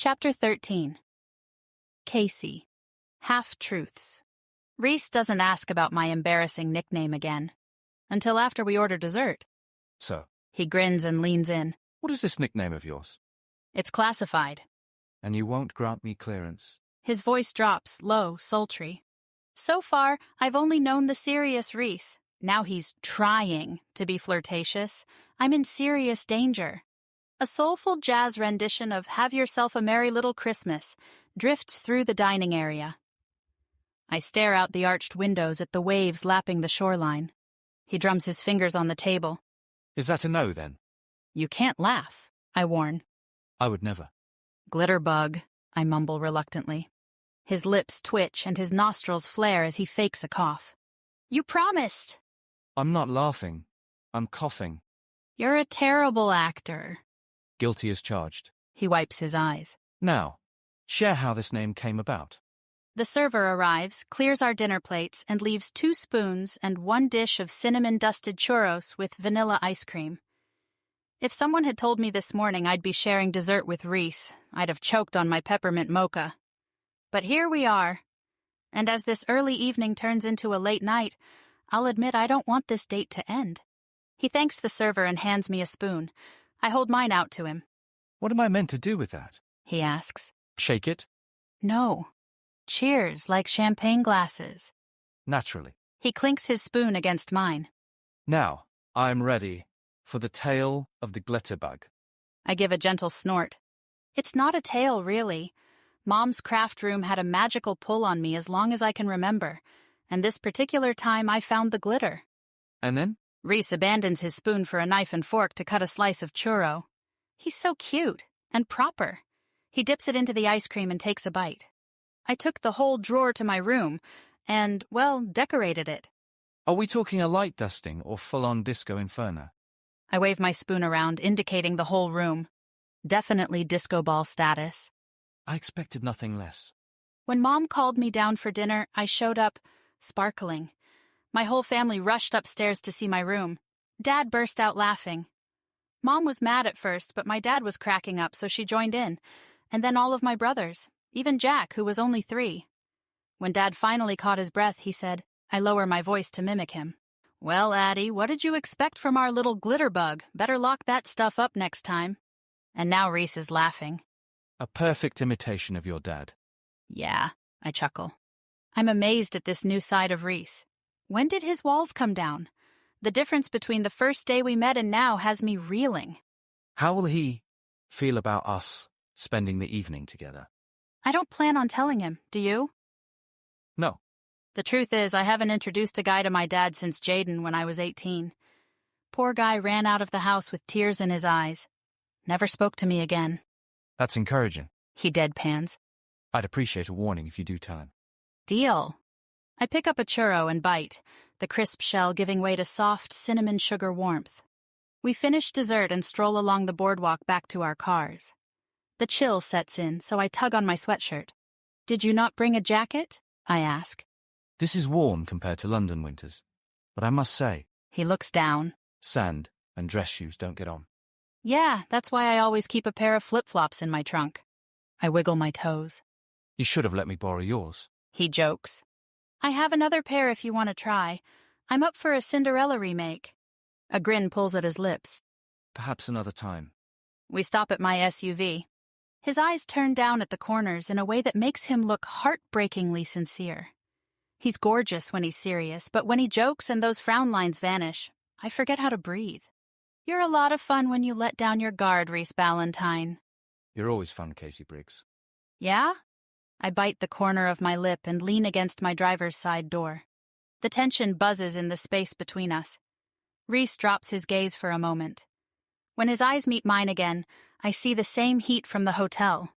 Chapter 13. Kacey. Half-truths. Rhys doesn't ask about my embarrassing nickname again. Until after we order dessert. So, He grins and leans in. what is this nickname of yours? It's classified. And you won't grant me clearance? His voice drops, low, sultry. So far, I've only known the serious Rhys. Now he's trying to be flirtatious. I'm in serious danger. A soulful jazz rendition of Have Yourself a Merry Little Christmas drifts through the dining area. I stare out the arched windows at the waves lapping the shoreline. He drums his fingers on the table. Is that a no, then? You can't laugh, I warn. I would never. Glitterbug, I mumble reluctantly. His lips twitch and his nostrils flare as he fakes a cough. You promised! I'm not laughing. I'm coughing. You're a terrible actor. Guilty as charged. He wipes his eyes. Now, share how this name came about. The server arrives, clears our dinner plates, and leaves 2 spoons and 1 dish of cinnamon-dusted churros with vanilla ice cream. If someone had told me this morning I'd be sharing dessert with Rhys, I'd have choked on my peppermint mocha. But here we are. And as this early evening turns into a late night, I'll admit I don't want this date to end. He thanks the server and hands me a spoon. I hold mine out to him. What am I meant to do with that? He asks. Shake it? No. Cheers, like champagne glasses. Naturally. He clinks his spoon against mine. Now, I am ready for the tale of the glitterbug. I give a gentle snort. It's not a tale, really. Mom's craft room had a magical pull on me as long as I can remember, and this particular time I found the glitter. And then? Rhys abandons his spoon for a knife and fork to cut a slice of churro. He's so cute and proper. He dips it into the ice cream and takes a bite. I took the whole drawer to my room and, well, decorated it. Are we talking a light dusting or full-on disco inferno? I wave my spoon around, indicating the whole room. Definitely disco ball status. I expected nothing less. When Mom called me down for dinner, I showed up, sparkling. My whole family rushed upstairs to see my room. Dad burst out laughing. Mom was mad at first, but my dad was cracking up, so she joined in. And then all of my brothers, even Jack, who was only 3. When Dad finally caught his breath, he said, I lower my voice to mimic him. Well, Addie, what did you expect from our little glitterbug? Better lock that stuff up next time. And now Rhys is laughing. A perfect imitation of your dad. Yeah, I chuckle. I'm amazed at this new side of Rhys. When did his walls come down? The difference between the first day we met and now has me reeling. How will he feel about us spending the evening together? I don't plan on telling him, do you? No. The truth is, I haven't introduced a guy to my dad since Jaden when I was 18. Poor guy ran out of the house with tears in his eyes. Never spoke to me again. That's encouraging. He deadpans. I'd appreciate a warning if you do tell him. Deal. I pick up a churro and bite, the crisp shell giving way to soft cinnamon sugar warmth. We finish dessert and stroll along the boardwalk back to our cars. The chill sets in, so I tug on my sweatshirt. Did you not bring a jacket? I ask. This is warm compared to London winters. But I must say, He looks down. sand and dress shoes don't get on. Yeah, that's why I always keep a pair of flip-flops in my trunk. I wiggle my toes. You should have let me borrow yours. He jokes. I have another pair if you want to try. I'm up for a Cinderella remake. A grin pulls at his lips. Perhaps another time. We stop at my SUV. His eyes turn down at the corners in a way that makes him look heartbreakingly sincere. He's gorgeous when he's serious, but when he jokes and those frown lines vanish, I forget how to breathe. You're a lot of fun when you let down your guard, Rhys Ballantyne. You're always fun, Kacey Briggs. Yeah? I bite the corner of my lip and lean against my driver's side door. The tension buzzes in the space between us. Rhys drops his gaze for a moment. When his eyes meet mine again, I see the same heat from the hotel.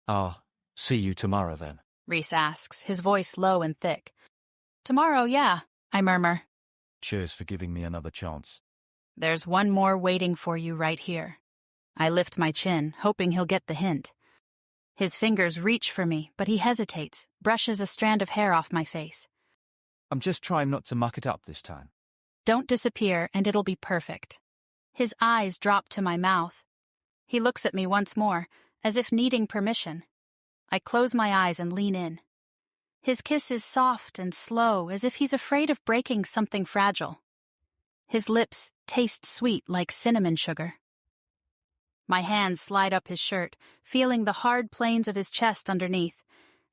I'll see you tomorrow then. Rhys asks, his voice low and thick. Tomorrow, yeah, I murmur. Cheers for giving me another chance. There's one more waiting for you right here. I lift my chin, hoping he'll get the hint. His fingers reach for me, but he hesitates, brushes a strand of hair off my face. I'm just trying not to muck it up this time. Don't disappear, and it'll be perfect. His eyes drop to my mouth. He looks at me once more, as if needing permission. I close my eyes and lean in. His kiss is soft and slow, as if he's afraid of breaking something fragile. His lips taste sweet like cinnamon sugar. My hands slide up his shirt, feeling the hard planes of his chest underneath,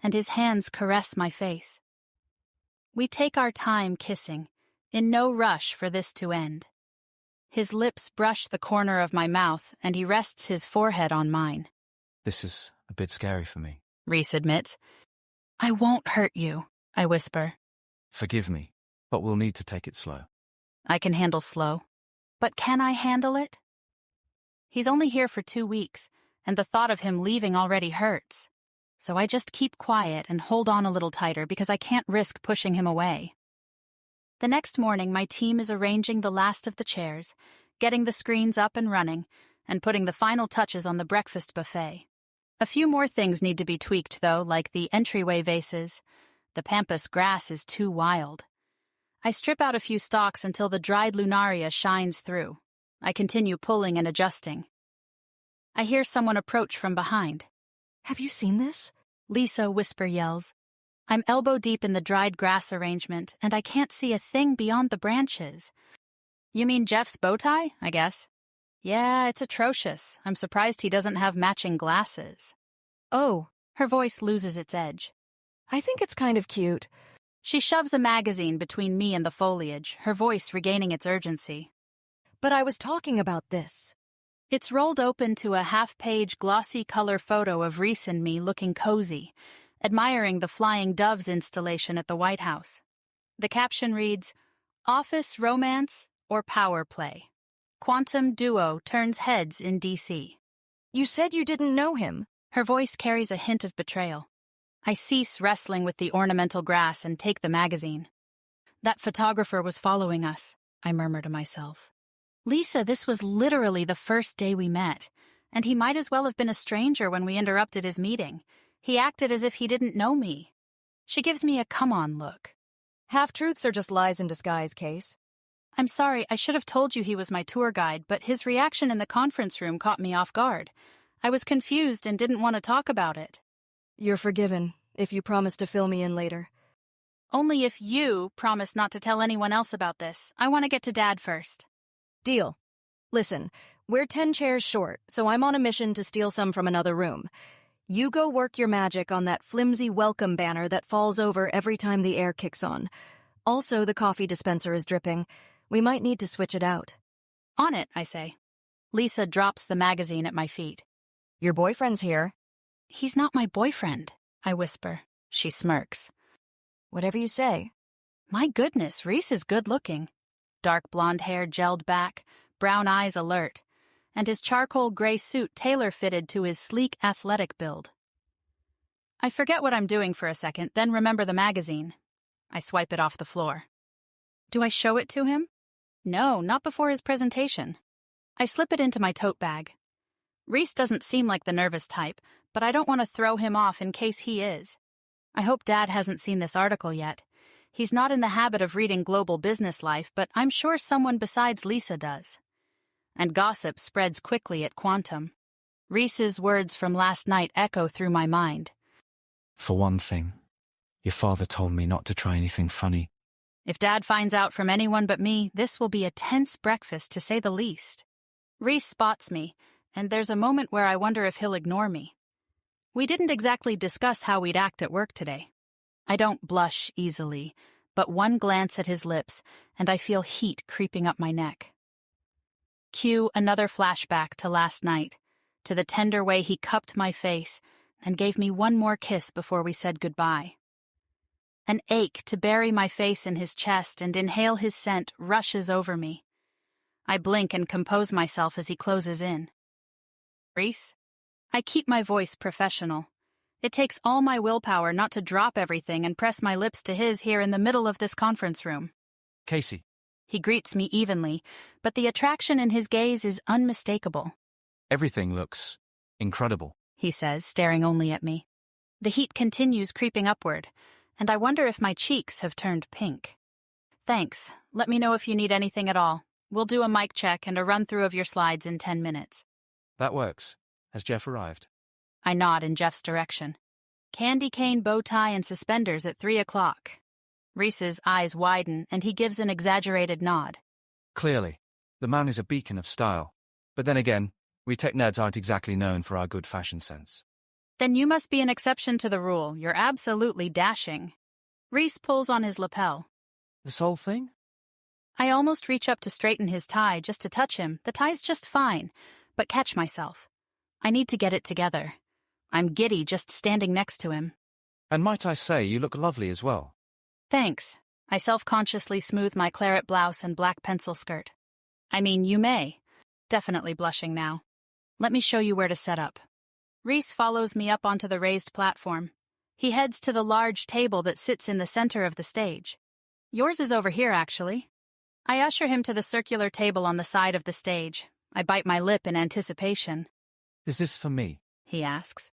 and his hands caress my face. We take our time kissing, in no rush for this to end. His lips brush the corner of my mouth, and he rests his forehead on mine. This is a bit scary for me. Rhys admits. I won't hurt you, I whisper. Forgive me, but we'll need to take it slow. I can handle slow. But can I handle it? He's only here for 2 weeks, and the thought of him leaving already hurts. So I just keep quiet and hold on a little tighter because I can't risk pushing him away. The next morning, my team is arranging the last of the chairs, getting the screens up and running, and putting the final touches on the breakfast buffet. A few more things need to be tweaked, though, like the entryway vases. The pampas grass is too wild. I strip out a few stalks until the dried lunaria shines through. I continue pulling and adjusting. I hear someone approach from behind. Have you seen this? Lisa whisper yells. I'm elbow-deep in the dried grass arrangement, and I can't see a thing beyond the branches. You mean Jeff's bow tie, I guess? Yeah, it's atrocious. I'm surprised he doesn't have matching glasses. Oh. Her voice loses its edge. I think it's kind of cute. She shoves a magazine between me and the foliage, her voice regaining its urgency. But I was talking about this. It's rolled open to a half-page glossy color photo of Rhys and me looking cozy, admiring the Flying Doves installation at the White House. The caption reads, Office Romance or Power Play. Quantum Duo turns heads in D.C. You said you didn't know him. Her voice carries a hint of betrayal. I cease wrestling with the ornamental grass and take the magazine. That photographer was following us, I murmur to myself. Lisa, this was literally the first day we met, and he might as well have been a stranger when we interrupted his meeting. He acted as if he didn't know me. She gives me a come-on look. Half-truths are just lies in disguise, Case. I'm sorry, I should have told you he was my tour guide, but his reaction in the conference room caught me off guard. I was confused and didn't want to talk about it. You're forgiven, if you promise to fill me in later. Only if you promise not to tell anyone else about this. I want to get to Dad first. Deal. Listen, we're 10 chairs short, so I'm on a mission to steal some from another room. You go work your magic on that flimsy welcome banner that falls over every time the air kicks on. Also, the coffee dispenser is dripping. We might need to switch it out. On it, I say. Lisa drops the magazine at my feet. Your boyfriend's here. He's not my boyfriend, I whisper. She smirks. Whatever you say. My goodness, Rhys is good-looking. Dark blonde hair gelled back, brown eyes alert, and his charcoal gray suit tailor-fitted to his sleek, athletic build. I forget what I'm doing for a second, then remember the magazine. I swipe it off the floor. Do I show it to him? No, not before his presentation. I slip it into my tote bag. Rhys doesn't seem like the nervous type, but I don't want to throw him off in case he is. I hope Dad hasn't seen this article yet. He's not in the habit of reading Global Business Life, but I'm sure someone besides Lisa does. And gossip spreads quickly at Quantum. Rhys's words from last night echo through my mind. For one thing, your father told me not to try anything funny. If Dad finds out from anyone but me, this will be a tense breakfast, to say the least. Rhys spots me, and there's a moment where I wonder if he'll ignore me. We didn't exactly discuss how we'd act at work today. I don't blush easily, but one glance at his lips, and I feel heat creeping up my neck. Cue another flashback to last night, to the tender way he cupped my face and gave me one more kiss before we said goodbye. An ache to bury my face in his chest and inhale his scent rushes over me. I blink and compose myself as he closes in. Rhys? I keep my voice professional. It takes all my willpower not to drop everything and press my lips to his here in the middle of this conference room. Kacey. He greets me evenly, but the attraction in his gaze is unmistakable. Everything looks incredible, he says, staring only at me. The heat continues creeping upward, and I wonder if my cheeks have turned pink. Thanks. Let me know if you need anything at all. We'll do a mic check and a run-through of your slides in 10 minutes. That works. Has Jeff arrived? I nod in Jeff's direction. Candy cane bow tie and suspenders at 3 o'clock. Rhys's eyes widen and he gives an exaggerated nod. Clearly, the man is a beacon of style. But then again, we tech nerds aren't exactly known for our good fashion sense. Then you must be an exception to the rule. You're absolutely dashing. Rhys pulls on his lapel. This whole thing? I almost reach up to straighten his tie just to touch him. The tie's just fine, but catch myself. I need to get it together. I'm giddy just standing next to him. And might I say, you look lovely as well. Thanks. I self-consciously smooth my claret blouse and black pencil skirt. I mean, you may. Definitely blushing now. Let me show you where to set up. Rhys follows me up onto the raised platform. He heads to the large table that sits in the center of the stage. Yours is over here, actually. I usher him to the circular table on the side of the stage. I bite my lip in anticipation. Is this for me? He asks.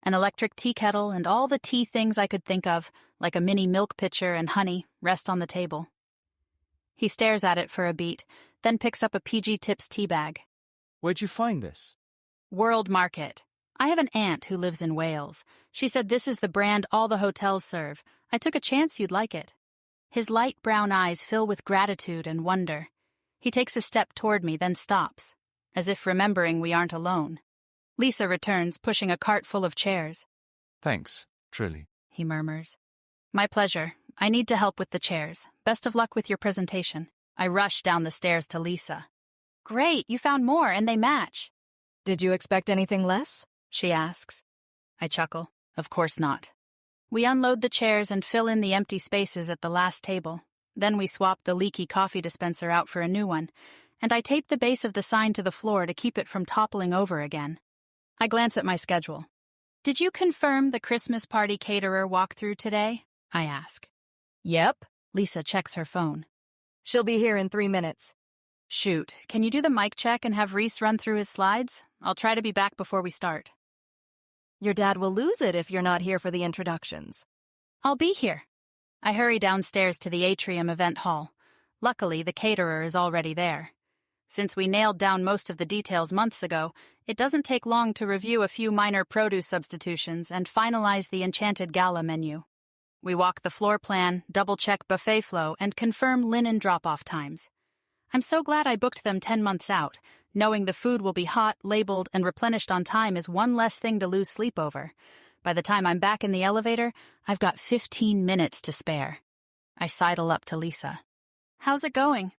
An electric tea kettle and all the tea things I could think of, like a mini milk pitcher and honey, rest on the table. He stares at it for a beat, then picks up a PG Tips tea bag. Where'd you find this? World Market. I have an aunt who lives in Wales. She said this is the brand all the hotels serve. I took a chance you'd like it. His light brown eyes fill with gratitude and wonder. He takes a step toward me, then stops, as if remembering we aren't alone. Lisa returns, pushing a cart full of chairs. Thanks, truly. He murmurs. My pleasure. I need to help with the chairs. Best of luck with your presentation. I rush down the stairs to Lisa. Great, you found more, and they match. Did you expect anything less? She asks. I chuckle. Of course not. We unload the chairs and fill in the empty spaces at the last table. Then we swap the leaky coffee dispenser out for a new one, and I tape the base of the sign to the floor to keep it from toppling over again. I glance at my schedule. Did you confirm the Christmas party caterer walkthrough today? I ask. Yep. Lisa checks her phone. She'll be here in 3 minutes. Shoot, can you do the mic check and have Rhys run through his slides? I'll try to be back before we start. Your dad will lose it if you're not here for the introductions. I'll be here. I hurry downstairs to the atrium event hall. Luckily, the caterer is already there. Since we nailed down most of the details months ago, it doesn't take long to review a few minor produce substitutions and finalize the enchanted gala menu. We walk the floor plan, double-check buffet flow, and confirm linen drop-off times. I'm so glad I booked them 10 months out. Knowing the food will be hot, labeled, and replenished on time is one less thing to lose sleep over. By the time I'm back in the elevator, I've got 15 minutes to spare. I sidle up to Lisa. How's it going?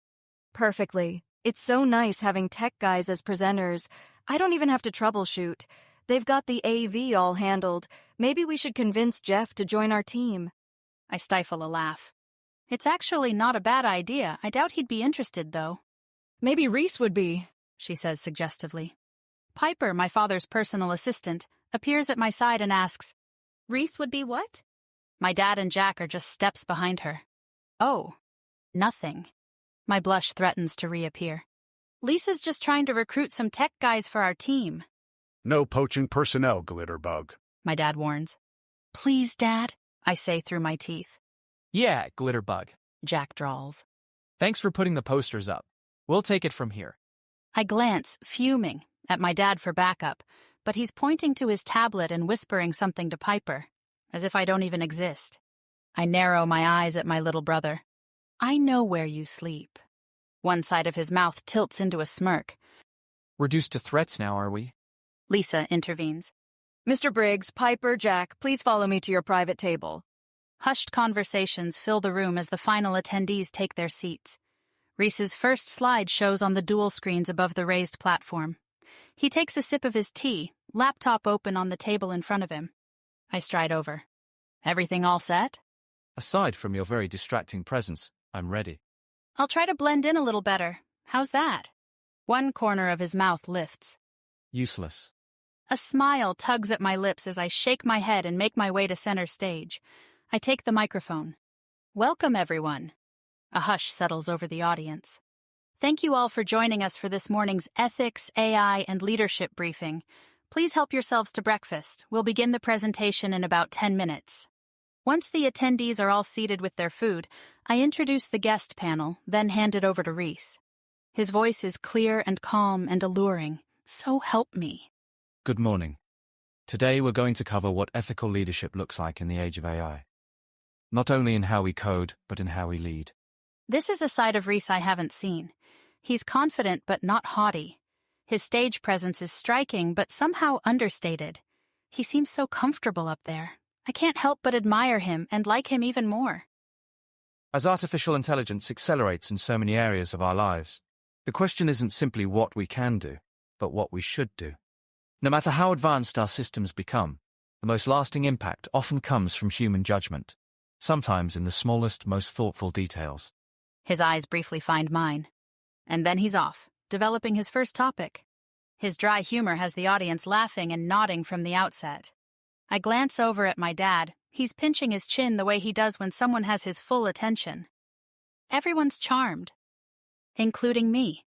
Perfectly. It's so nice having tech guys as presenters. I don't even have to troubleshoot. They've got the AV all handled. Maybe we should convince Jeff to join our team. I stifle a laugh. It's actually not a bad idea. I doubt he'd be interested, though. Maybe Rhys would be, she says suggestively. Piper, my father's personal assistant, appears at my side and asks, Rhys would be what? My dad and Jack are just steps behind her. Oh, nothing. My blush threatens to reappear. Lisa's just trying to recruit some tech guys for our team. No poaching personnel, Glitterbug, my dad warns. Please, Dad, I say through my teeth. Yeah, Glitterbug, Jack drawls. Thanks for putting the posters up. We'll take it from here. I glance, fuming, at my dad for backup, but he's pointing to his tablet and whispering something to Piper, as if I don't even exist. I narrow my eyes at my little brother. I know where you sleep. One side of his mouth tilts into a smirk. Reduced to threats now, are we? Lisa intervenes. Mr. Briggs, Piper, Jack, please follow me to your private table. Hushed conversations fill the room as the final attendees take their seats. Rhys's first slide shows on the dual screens above the raised platform. He takes a sip of his tea, laptop open on the table in front of him. I stride over. Everything all set? Aside from your very distracting presence, I'm ready. I'll try to blend in a little better. How's that? One corner of his mouth lifts. Useless. A smile tugs at my lips as I shake my head and make my way to center stage. I take the microphone. Welcome, everyone. A hush settles over the audience. Thank you all for joining us for this morning's Ethics, AI, and Leadership briefing. Please help yourselves to breakfast. We'll begin the presentation in about 10 minutes. Once the attendees are all seated with their food, I introduce the guest panel, then hand it over to Rhys. His voice is clear and calm and alluring. So help me. Good morning. Today we're going to cover what ethical leadership looks like in the age of AI. Not only in how we code, but in how we lead. This is a side of Rhys I haven't seen. He's confident but not haughty. His stage presence is striking but somehow understated. He seems so comfortable up there. I can't help but admire him and like him even more. As artificial intelligence accelerates in so many areas of our lives, the question isn't simply what we can do, but what we should do. No matter how advanced our systems become, the most lasting impact often comes from human judgment, sometimes in the smallest, most thoughtful details. His eyes briefly find mine. And then he's off, developing his first topic. His dry humor has the audience laughing and nodding from the outset. I glance over at my dad. He's pinching his chin the way he does when someone has his full attention. Everyone's charmed, including me.